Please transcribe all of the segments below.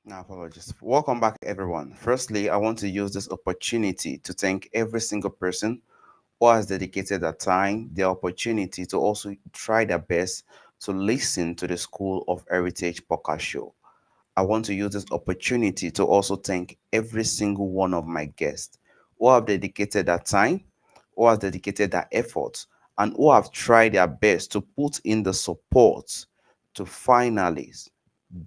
No apologies. Welcome back, everyone. Firstly, I want to use this opportunity to thank every single person who has dedicated their time, their opportunity to also try their best to listen to the School of Heritage podcast show. I want to use this opportunity to also thank every single one of my guests who have dedicated their time, who have dedicated their efforts, and who have tried their best to put in the support to finally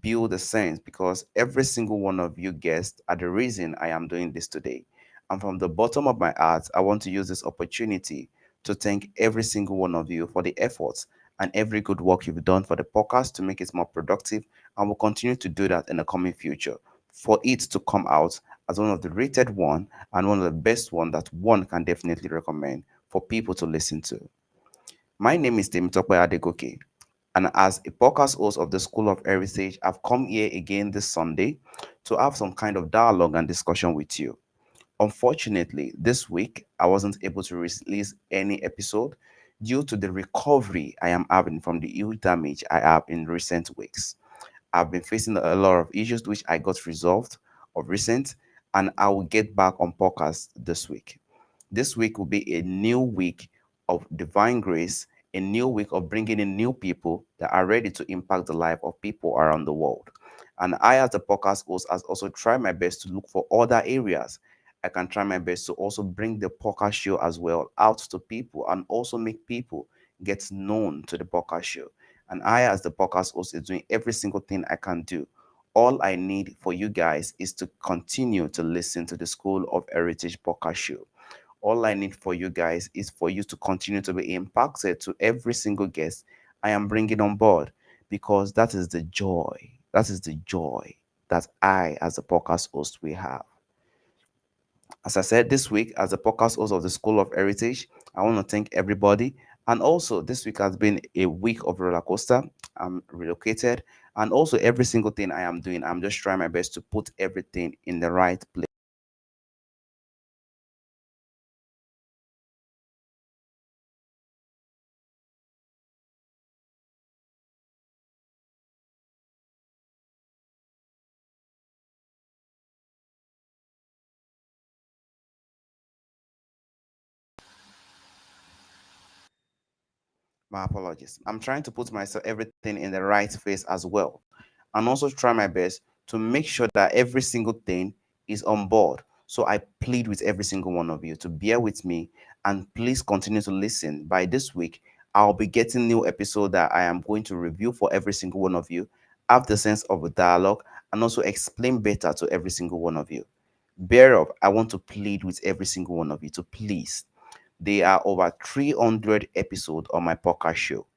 build a sense, because every single one of you guests are the reason I am doing this today. And from the bottom of my heart, I want to use this opportunity to thank every single one of you for the efforts and every good work you've done for the podcast to make it more productive, and will continue to do that in the coming future for it to come out as one of the rated one and one of the best one that one can definitely recommend for people to listen to. My name is Temitope Adegoke, and as a podcast host of the School of Heritage, I've come here again this Sunday to have some kind of dialogue and discussion with you. Unfortunately, this week I wasn't able to release any episode due to the recovery I am having from the huge damage I have in recent weeks. I've been facing a lot of issues which I got resolved of recent, and I will get back on podcast this week. This week will be a new week of divine grace, a new week of bringing in new people that are ready to impact the life of people around the world. And I, as the podcast host, has also tried my best to look for other areas. I can try my best to also bring the podcast show as well out to people and also make people get known to the podcast show. And I, as the podcast host, is doing every single thing I can do. All I need for you guys is to continue to listen to the School of Heritage podcast show. All I need for you guys is for you to continue to be impacted to every single guest I am bringing on board, because that is the joy. That is the joy that I, as a podcast host, will have. As I said, this week, as a podcast host of the School of Heritage, I want to thank everybody. And also, this week has been a week of roller coaster. I'm relocated, and also every single thing I am doing, I'm just trying my best to put everything in the right place. My apologies. I'm trying to put myself everything in the right face as well, and also try my best to make sure that every single thing is on board. So I plead with every single one of you to bear with me, and please continue to listen. By this week, I'll be getting new episode that I am going to review for every single one of you, have the sense of a dialogue, and also explain better to every single one of you. Bear up, I want to plead with every single one of you to please. There are over 300 episodes on my podcast show.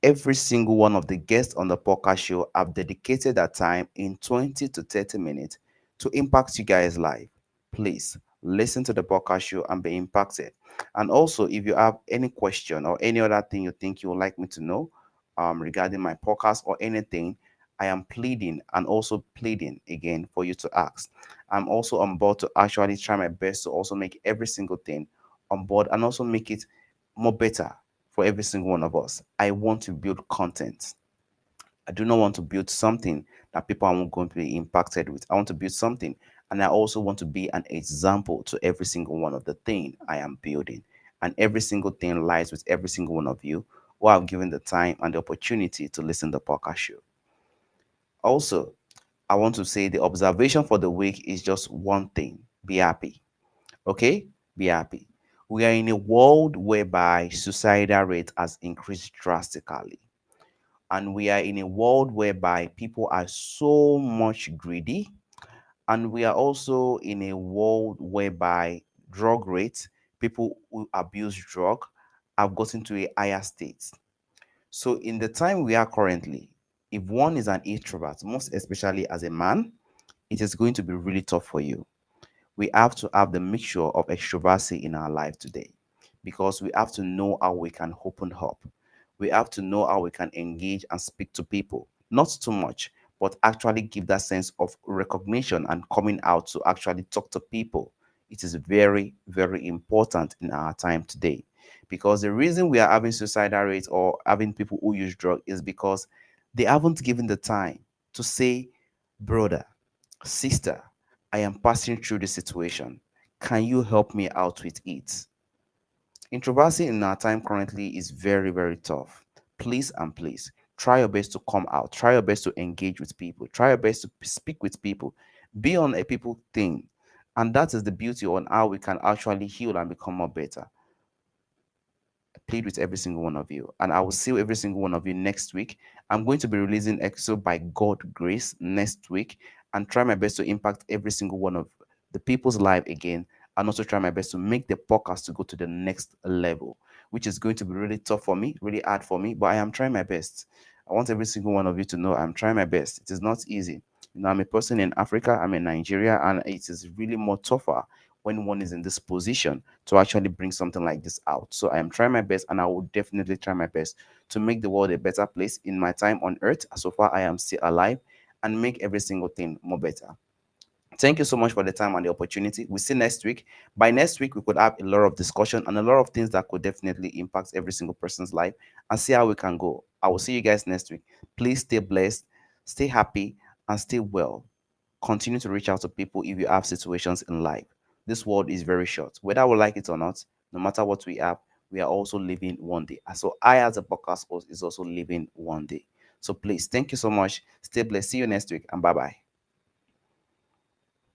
Every single one of the guests on the podcast show have dedicated their time in 20 to 30 minutes to impact you guys' life. Please listen to the podcast show and be impacted. And also, if you have any question or any other thing you think you would like me to know regarding my podcast or anything, I am pleading and also pleading again for you to ask. I'm also on board to actually try my best to also make every single thing on board and also make it more better for every single one of us. I want to build content. I do not want to build something that people are not going to be impacted with. I want to build something, and I also want to be an example to every single one of the thing I am building. And every single thing lies with every single one of you who have given the time and the opportunity to listen to the podcast show. Also, I want to say the observation for the week is just one thing: be happy. Okay? Be happy. We are in a world whereby suicidal rate has increased drastically. And we are in a world whereby people are so much greedy. And we are also in a world whereby drug rates, people who abuse drug, have gotten to a higher state. So in the time we are currently, if one is an introvert, most especially as a man, it is going to be really tough for you. We have to have the mixture of extroversy in our life today, because we have to know how we can open up. We have to know how we can engage and speak to people, not too much, but actually give that sense of recognition and coming out to actually talk to people. It is very, very important in our time today, because the reason we are having suicidal rates or having people who use drugs is because they haven't given the time to say, brother, Sister, I am passing through this situation. Can you help me out with it? Introversy in our time currently is very, very tough. Please and please try your best to come out, try your best to engage with people, try your best to speak with people, be on a people thing. And that is the beauty on how we can actually heal and become more better. Plead with every single one of you, and I will see every single one of you next week. I'm going to be releasing episode by God grace next week, and try my best to impact every single one of the people's life again, and also try my best to make the podcast to go to the next level, which is going to be really tough for me, really hard for me, but I am trying my best. I want every single one of you to know I'm trying my best. It is not easy. I'm a person in Africa, I'm in Nigeria, and it is really more tougher when one is in this position to actually bring something like this out. So I am trying my best, and I will definitely try my best to make the world a better place in my time on earth. So far, I am still alive, and make every single thing more better. Thank you so much for the time and the opportunity. We see next week. By next week, we could have a lot of discussion and a lot of things that could definitely impact every single person's life, and see how we can go. I will see you guys next week. Please stay blessed, stay happy, and stay well. Continue to reach out to people if you have situations in life. This world is very short. Whether we like it or not, no matter what we have, we are also living one day. And so I, as a podcast host, is also living one day. So please, thank you so much. Stay blessed. See you next week, and bye bye.